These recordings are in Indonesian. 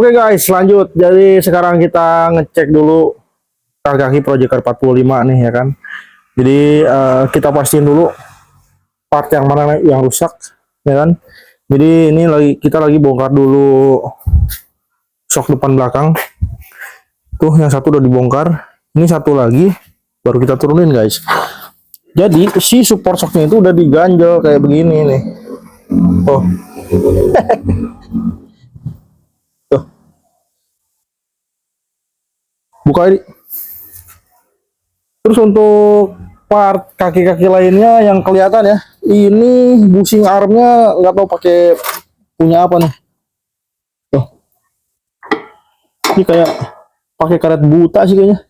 Oke guys, lanjut. Jadi sekarang kita ngecek dulu kaki Project 45 nih ya kan. Jadi kita pastiin dulu part yang mana yang rusak ya kan. Jadi ini kita lagi bongkar dulu shock depan belakang. Tuh yang satu udah dibongkar. Ini satu lagi baru kita turunin guys. Jadi si support shocknya itu udah diganjel kayak begini nih. Oh. Tuh. Buka ini. Terus untuk part kaki-kaki lainnya yang kelihatan ya, ini bushing armnya nggak tahu pakai punya apa nih. Tuh. Ini kayak pakai karet buta sih kayaknya,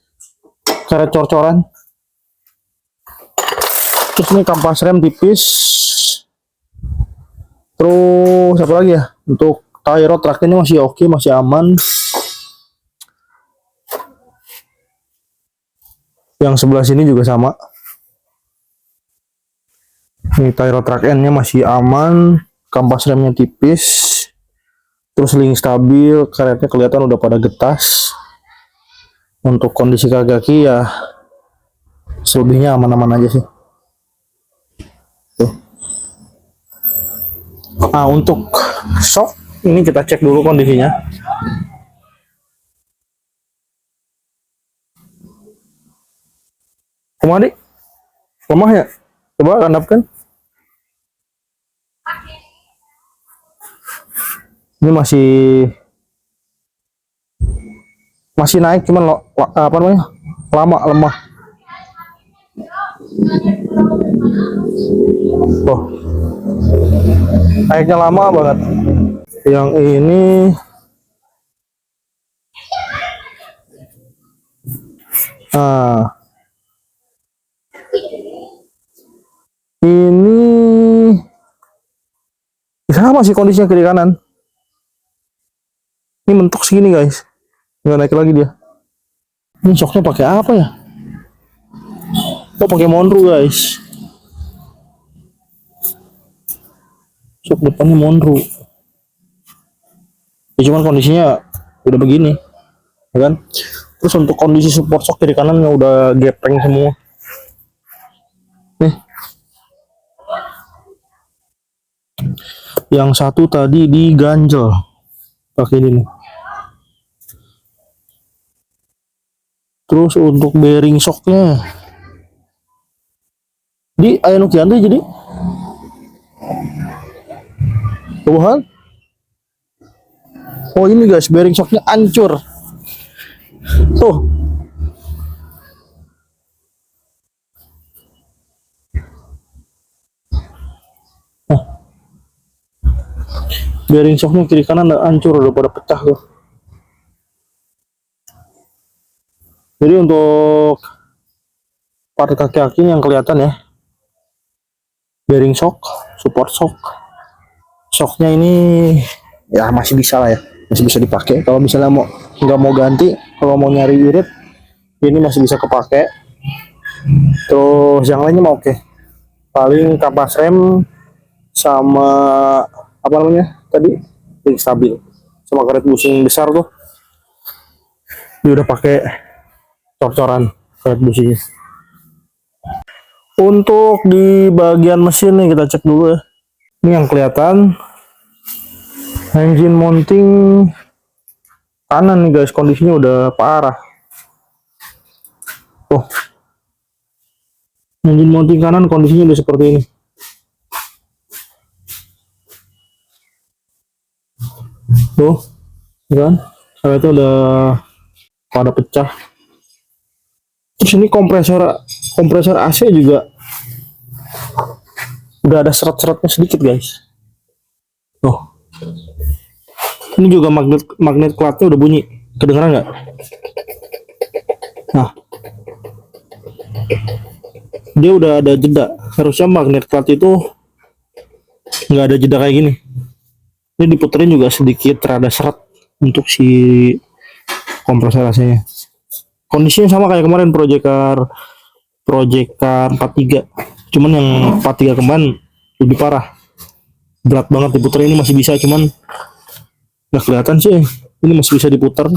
karet cor-coran. Terus ini kampas rem tipis. Terus apa lagi ya? Untuk tie rod tracknya masih oke, masih aman. Yang sebelah sini juga sama. Ini tie rod track end-nya masih aman, kampas remnya tipis. Terus link stabil, karetnya kelihatan udah pada getas. Untuk kondisi kaki ya selebihnya aman-aman aja sih. Tuh. Nah, untuk shock ini kita cek dulu kondisinya. Lemah dik, lemah ya. Coba handapkan. Ini masih naik, cuman apa namanya, lama lemah. Oh, naiknya lama banget. Yang ini ini sama sih kondisinya kiri kanan. Ini mentok segini guys, nggak naik lagi dia. Ini shocknya pakai apa ya? Oh, pakai Monroe guys. Shock depannya Monroe. Ya, cuman kondisinya udah begini, ya kan? Terus untuk kondisi support shock kiri kanannya udah gepeng semua. Nih. Yang satu tadi diganjel pakai ini nih. Terus untuk bearing shocknya di Ayano Kianti jadi Tuhan. Oh ini guys, bearing shocknya hancur. Tuh. Bearing shocknya kiri kanan udah hancur, udah pada pecah tuh. Jadi untuk part kaki-kaki yang kelihatan ya, bearing shock, support shock, shocknya ini ya masih bisa lah ya, masih bisa dipakai. Kalau misalnya nggak mau ganti, kalau mau nyari irit, ini masih bisa kepake. Terus yang lainnya mau oke. Paling kampas rem sama apa namanya tadi, link stabil sama karet bushing besar tuh, dia udah pakai cor-coran karet bushingnya. Untuk di bagian mesin nih kita cek dulu ya. Ini yang kelihatan engine mounting kanan nih guys, kondisinya udah parah. Oh, engine mounting kanan kondisinya udah seperti ini. Tuh, kan? Karetnya udah pada pecah. Terus ini kompresor AC juga udah ada seret-seretnya sedikit guys. Tuh. Ini juga magnet clutch-nya udah bunyi. Kedengeran nggak? Nah, dia udah ada jeda. Harusnya magnet clutch itu nggak ada jeda kayak gini. Ini diputerin juga sedikit rada seret untuk si kompresor AC-nya. Kondisinya sama kayak kemarin Project Car 43. Cuman yang 43 kemarin lebih parah. Berat banget diputerin, ini masih bisa, cuman nggak kelihatan sih Ini masih bisa diputar,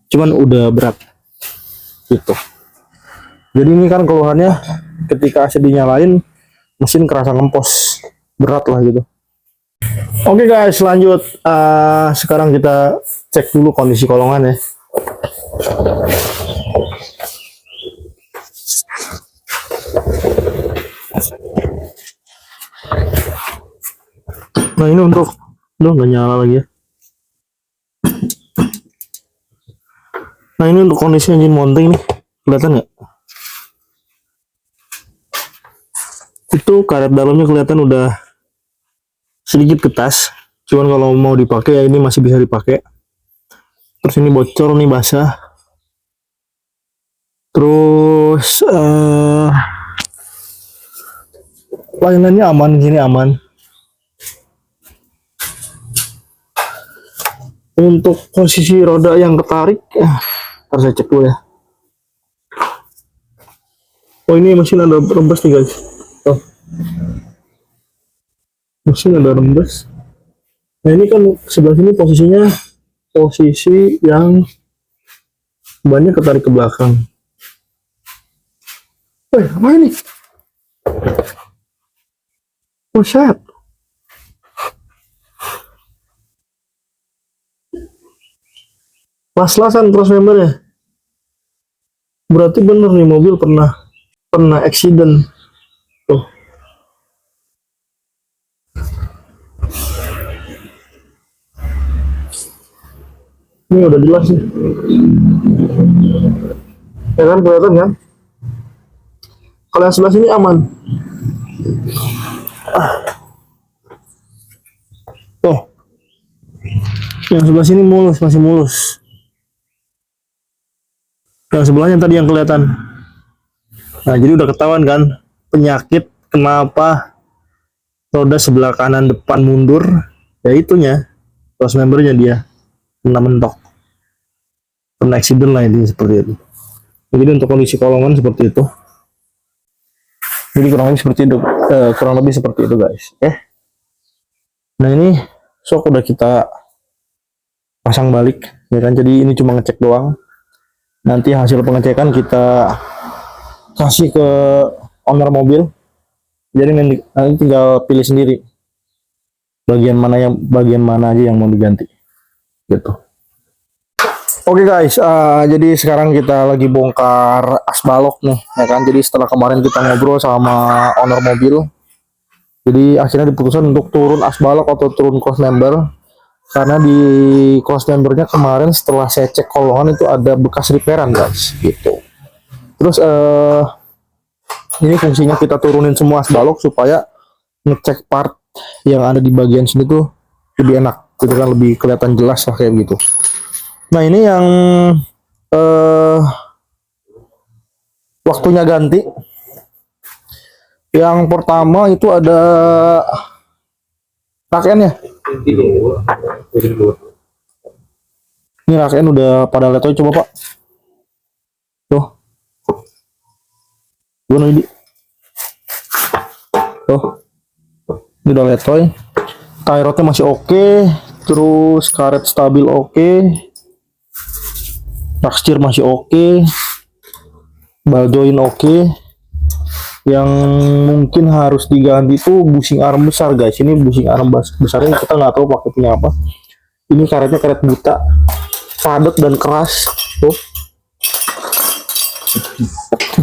cuman udah berat gitu. Jadi ini kan keluhannya ketika AC dinyalain mesin kerasa ngempos, berat lah gitu. Oke guys, lanjut. Sekarang kita cek dulu kondisi kolongan ya. Nah ini untuk, nggak nyala lagi ya. Nah ini untuk kondisi engine mounting nih, kelihatan nggak? Itu karet dalamnya kelihatan udah sedikit ketas, cuman kalau mau dipakai ya ini masih bisa dipakai. Terus ini bocor nih, basah. Terus layanannya aman, gini aman. Untuk posisi roda yang ketarik, harus saya cek dulu ya. Oh ini mesin ada rembes nih guys. Oh. Mesin ada rembes. Nah ini kan sebelah sini posisinya posisi yang bannya ketarik ke belakang. Apa ini? Oh shit. Las-lasan cross member ya. Berarti bener nih mobil pernah accident. Tuh. Ini udah jelas nih. Ya kan, kelihatan kan? Kalau yang sebelah sini aman. Tuh. Yang sebelah sini mulus, masih mulus. Yang sebelahnya tadi yang kelihatan. Nah, jadi udah ketahuan kan penyakit kenapa roda sebelah kanan depan mundur, ya itunya, cross membernya dia kena mentok, kena accident lah ini seperti itu. Jadi untuk kondisi kolongan seperti itu. Jadi kurang lebih seperti itu guys. Nah ini shock udah kita pasang balik, ya kan? Jadi ini cuma ngecek doang. Nanti hasil pengecekan kita kasih ke owner mobil. Jadi nanti tinggal pilih sendiri bagian mana aja yang mau diganti gitu. Oke guys, jadi sekarang kita lagi bongkar as balok nih, ya kan? Jadi setelah kemarin kita ngobrol sama owner mobil, jadi akhirnya diputuskan untuk turun as balok atau turun cross member, karena di cross membernya kemarin setelah saya cek kolongan itu ada bekas repairan guys, gitu. Terus ini fungsinya kita turunin semua as balok supaya ngecek part yang ada di bagian sini tuh lebih enak, gitu kan, lebih kelihatan jelas lah kayak gitu. Nah ini yang waktunya ganti. Yang pertama itu ada raken ya. Ini raken udah pada letoy, coba pak. Tuh. Gimana ini? Tuh. Ini udah letoy. Tie rodnya masih oke. Terus karet stabil oke. Rakstir masih oke. Ball joint oke. Yang mungkin harus diganti tuh bushing arm besar guys. Ini bushing arm besarnya kita nggak tahu pakai punya apa. Ini karetnya karet buta, padat dan keras tuh.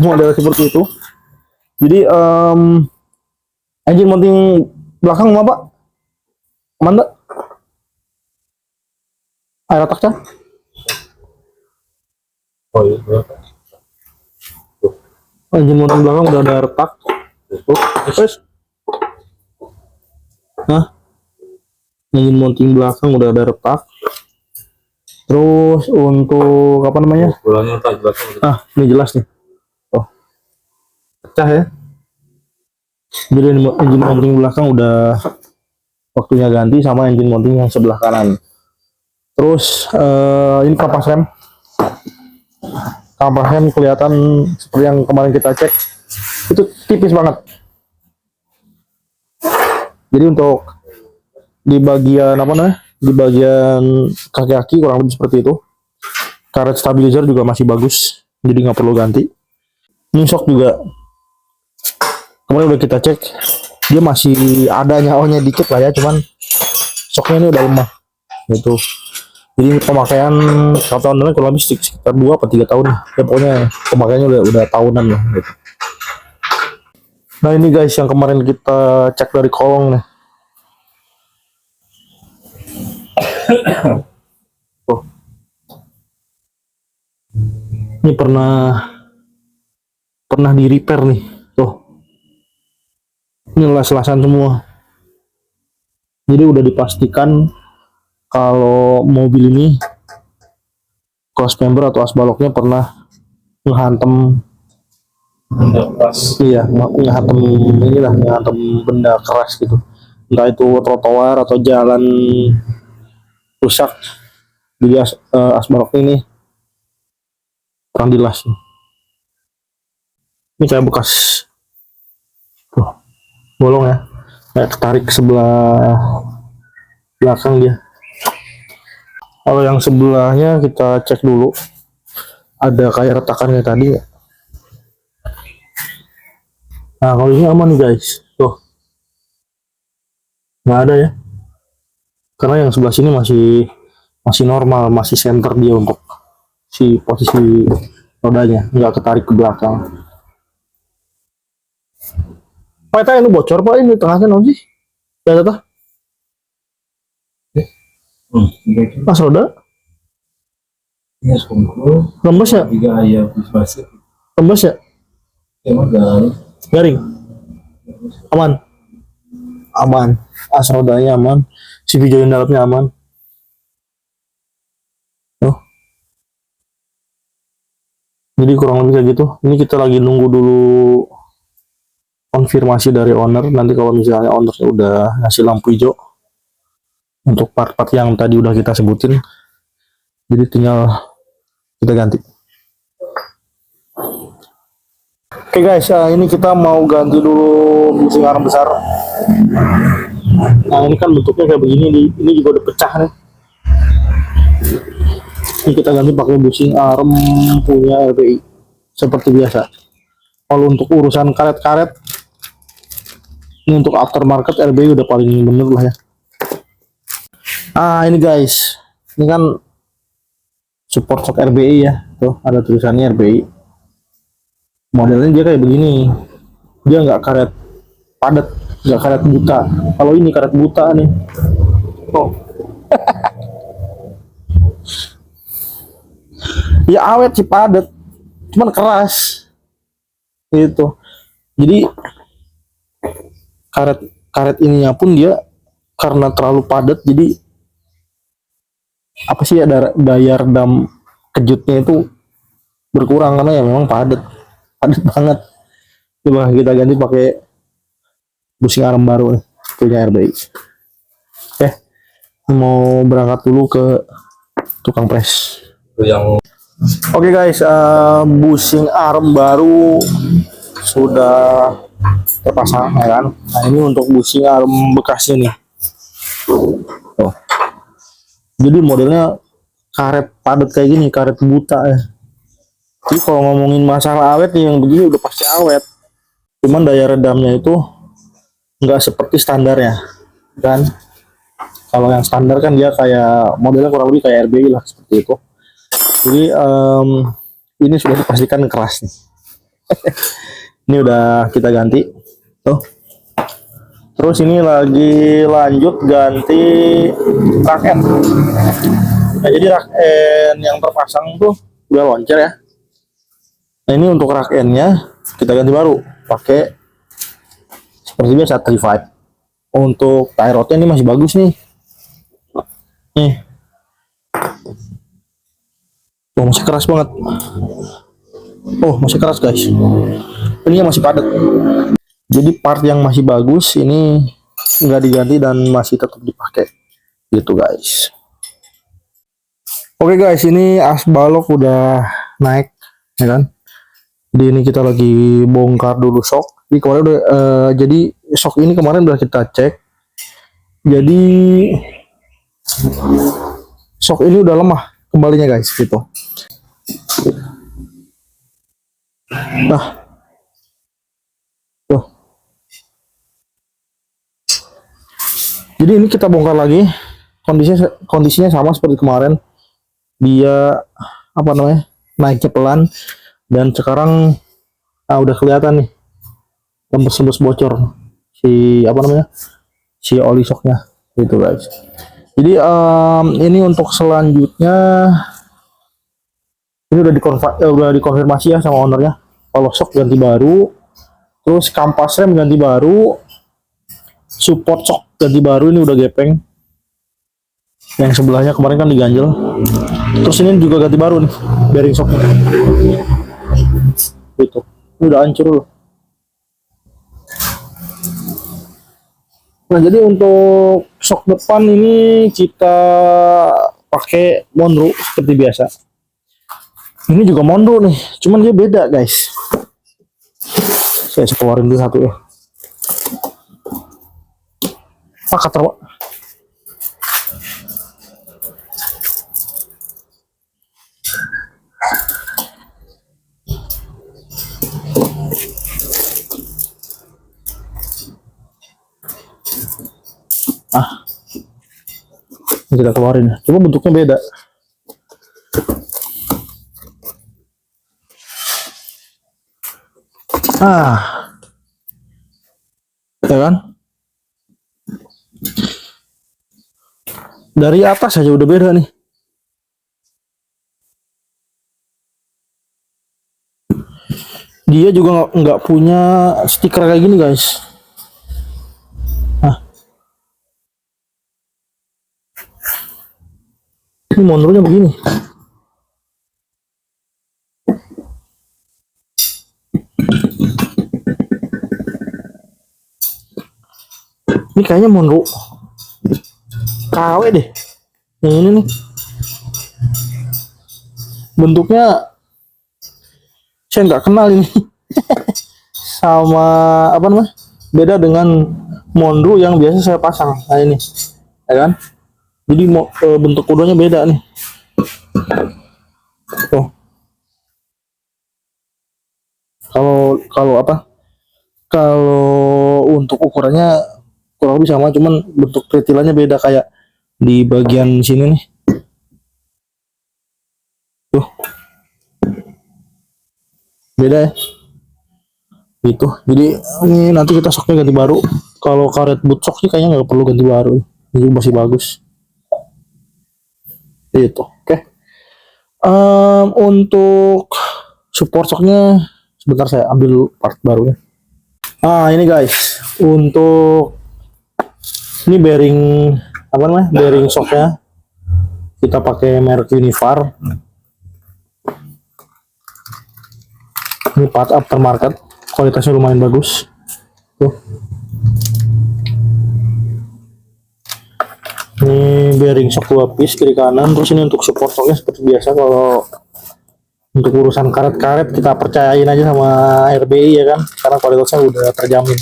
Model seperti itu. Jadi engine mounting belakang apa? Mana? Air ataknya? Oh iya. Engine mounting belakang udah ada retak. Terus, nah, engine mounting belakang udah ada retak. Terus untuk apa namanya? Ini jelas nih. Oh, pecah ya. Jadi engine mounting belakang udah waktunya ganti, sama engine mounting yang sebelah kanan. Terus ini kampas rem. Kampas rem kelihatan seperti yang kemarin kita cek, itu tipis banget. Jadi untuk di bagian apa namanya, Di bagian kaki-kaki kurang lebih seperti itu. Karet stabilizer juga masih bagus, jadi nggak perlu ganti. Ini shock juga kemarin udah kita cek, dia masih ada nyawanya dikit lah ya, cuman shocknya ini udah lemah gitu. Jadi pemakaian kata ownernya kurang lebih sekitar 2 atau 3 tahun ya, pokoknya pemakaiannya udah tahunan lah gitu. Nah ini guys yang kemarin kita cek dari kolong nih. Tuh. Ini pernah di repair nih. Tuh. Ini las-lasan semua. Jadi udah dipastikan kalau mobil ini cross member atau as baloknya pernah menghantam iya, menghantam inilah, menghantam benda keras gitu. Entah itu trotoar atau jalan rusak. Jadi as balok ini kurang jelas. Ini kayak bekas tuh, bolong ya, kayak ketarik ke sebelah belakang dia. Kalau yang sebelahnya kita cek dulu, ada kayak retakannya tadi. Nah kalau ini aman nih guys, tuh nggak ada ya, karena yang sebelah sini masih normal, masih center dia untuk si posisi rodanya, nggak ketarik ke belakang. Pak ini bocor pak, ini tengahnya nol sih, ya tata. Pas roda? Ya, sungguh. Lembes ya? Tiga ayam masuk. Lembes ya? Emang garing. Garing? Aman? Aman. As rodanya aman. Si pijain dalamnya aman. Oh. Jadi kurang lebih kayak gitu. Ini kita lagi nunggu dulu konfirmasi dari owner. Nanti kalau misalnya ownernya udah ngasih lampu hijau untuk part-part yang tadi udah kita sebutin, jadi tinggal kita ganti. Oke guys, ini kita mau ganti dulu bushing arm besar. Nah ini kan bentuknya kayak begini, ini juga udah pecah nih. Ini kita ganti pakai bushing arm punya RBI seperti biasa. Kalau untuk urusan karet-karet, ini untuk aftermarket RBI udah paling bener lah ya. Ini guys, ini kan support shock RBI ya, tuh ada tulisannya RBI. Modelnya dia kayak begini, dia nggak karet padat, nggak karet buta. Kalau ini karet buta nih, oh. Ya awet sih, padat, cuman keras gitu. Jadi karet ininya pun dia karena terlalu padat, jadi apa sih, ada daya redam kejutnya itu berkurang karena ya memang padat banget. Coba kita ganti pakai bushing arm baru nih, punya RBI. Mau berangkat dulu ke tukang press yang. Oke guys, bushing arm baru sudah terpasang ya kan. Nah ini untuk bushing arm bekasnya nih. Oh. Jadi modelnya karet padat kayak gini, karet buta ya. Jadi kalau ngomongin masalah awet nih, yang begini udah pasti awet. Cuman daya redamnya itu nggak seperti standar ya, kan? Kalau yang standar kan dia kayak modelnya kurang lebih kayak RBI lah, seperti itu. Jadi ini sudah dipastikan keras nih. Ini udah kita ganti. Tuh. Terus ini lagi lanjut ganti rak end. Nah jadi rak end yang terpasang tuh udah loncer ya. Nah ini untuk rak end-nya kita ganti baru pakai seperti biasa 35. Untuk tie rod-nya ini masih bagus nih. Nih. Oh, masih keras banget. Oh, masih keras guys. Ini masih padat. Jadi part yang masih bagus ini nggak diganti dan masih tetap dipakai. Gitu guys. Oke guys, ini as balok udah naik, ya kan? Jadi ini kita lagi bongkar dulu shock. Jadi kemarin udah, jadi shock ini kemarin udah kita cek. Jadi Shock ini udah lemah kembalinya guys gitu. Nah, tuh. Jadi ini kita bongkar lagi. Kondisinya sama seperti kemarin. Dia apa namanya? Naiknya pelan dan sekarang udah kelihatan nih tembus-tembus bocor si apa namanya? Si oli shocknya gitu guys. Jadi ini untuk selanjutnya ini udah dikonfirmasi ya sama ownernya kalau shock ganti baru, terus kampas rem ganti baru, support shock ganti baru, ini udah gepeng. Yang sebelahnya kemarin kan diganjel. Terus ini juga ganti baru nih bearing shocknya. Gitu. Ini udah hancur loh. Nah jadi untuk shock depan ini kita pakai Monroe seperti biasa. Ini juga Monroe nih, cuman dia beda guys. Saya keluarin dulu satu ya. Cutter Pak. Ini kita keluarin ya. Coba bentuknya beda. Ya kan? Dari atas aja udah beda nih. Dia juga nggak punya stiker kayak gini guys. Nah, ini Monroe-nya begini. Ini kayaknya Monroe KW deh. Yang ini nih. Bentuknya saya nggak kenal ini. Sama apa namanya? Beda dengan Monroe yang biasa saya pasang. Nah ini, ya kan? Jadi bentuk kudonya beda nih. Tuh. Kalau apa? Kalau untuk ukurannya kurang lebih sama, cuman bentuk kretilannya beda kayak di bagian sini nih. Tuh. Beda ya. Gitu. Jadi ini nanti kita shocknya ganti baru. Kalau karet boot shock sih kayaknya nggak perlu ganti baru. Ini masih bagus. Itu. Oke. Untuk support shocknya sebentar saya ambil part barunya. Ini guys, untuk ini bearing apa namanya? Bearing shocknya kita pakai merek Univar. Ini part aftermarket, kualitasnya lumayan bagus. Tuh. Ini bearing shock 2 piece kiri kanan. Terus ini untuk support shocknya seperti biasa. Kalau untuk urusan karet-karet kita percayain aja sama RBI ya kan, karena kualitasnya udah terjamin.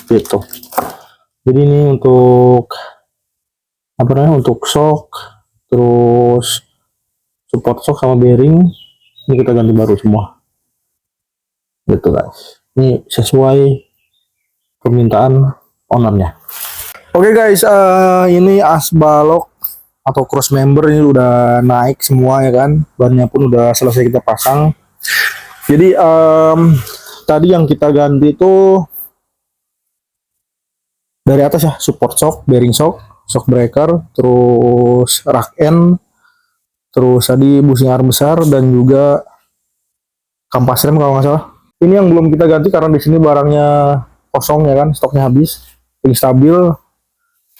Gitu. Jadi ini untuk apa namanya? Untuk shock, terus support shock sama bearing ini kita ganti baru semua. Gitu guys. Ini sesuai permintaan ownernya. Oke guys, ini as balok atau cross member ini udah naik semua ya kan. Bannya pun udah selesai kita pasang. Jadi tadi yang kita ganti itu dari atas ya, support shock, bearing shock, shock breaker, terus rack end, terus tadi bushing arm besar dan juga kampas rem kalau nggak salah. Ini yang belum kita ganti karena di sini barangnya kosong ya kan, stoknya habis. Ini stabil.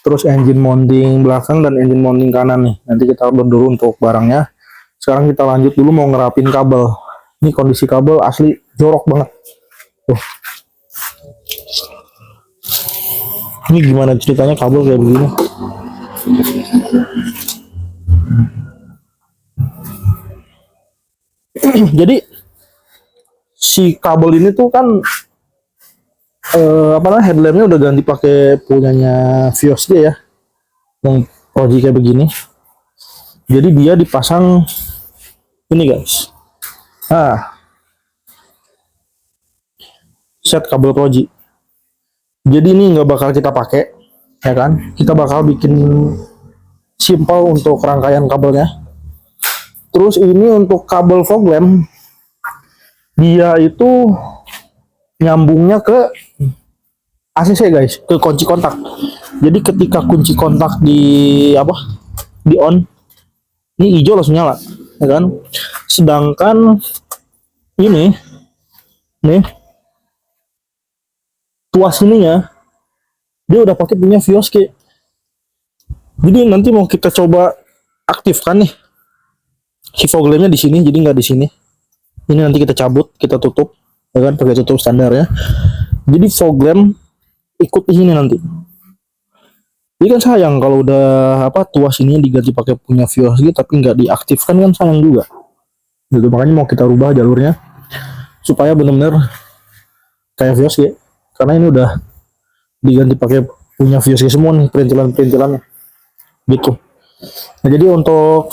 Terus engine mounting belakang dan engine mounting kanan nih. Nanti kita down dulu untuk barangnya. Sekarang kita lanjut dulu mau ngerapin kabel. Ini kondisi kabel asli jorok banget. Tuh. Ini gimana ceritanya kabel kayak begini? Jadi si kabel ini tuh kan apa namanya, headlampnya udah ganti pakai punyanya Vios dia ya, yang Proji kayak begini. Jadi dia dipasang ini guys. Set kabel Proji. Jadi ini nggak bakal kita pakai, ya kan? Kita bakal bikin simple untuk rangkaian kabelnya. Terus ini untuk kabel fog lamp, dia itu nyambungnya ke ACC guys, ke kunci kontak. Jadi ketika kunci kontak di on, ini hijau langsung nyala, ya kan? Sedangkan ini nih tuas ininya dia udah pakai punya Vios Ki. Jadi nanti mau kita coba aktifkan nih si fog lampnya di sini, jadi nggak di sini. Ini nanti kita cabut, kita tutup, ya kan, pakai tutup standar ya. Jadi fog lamp ikut di sini nanti. Jadi kan sayang kalau udah tuas ini diganti pakai punya Vios gitu, tapi nggak diaktifkan kan sayang juga. Gitu, makanya mau kita rubah jalurnya supaya benar-benar kayak Vios ya. Karena ini udah diganti pakai punya Vios semua nih perintilan-perintilannya. Gitu. Nah, jadi untuk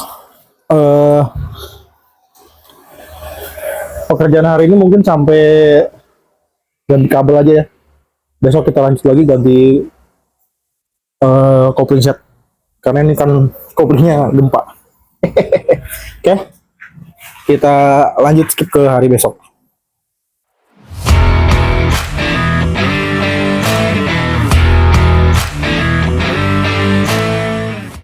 pekerjaan hari ini mungkin sampai ganti kabel aja ya. Besok kita lanjut lagi ganti kopling set. Karena ini kan koplingnya gempa. Oke. Kita lanjut skip ke hari besok.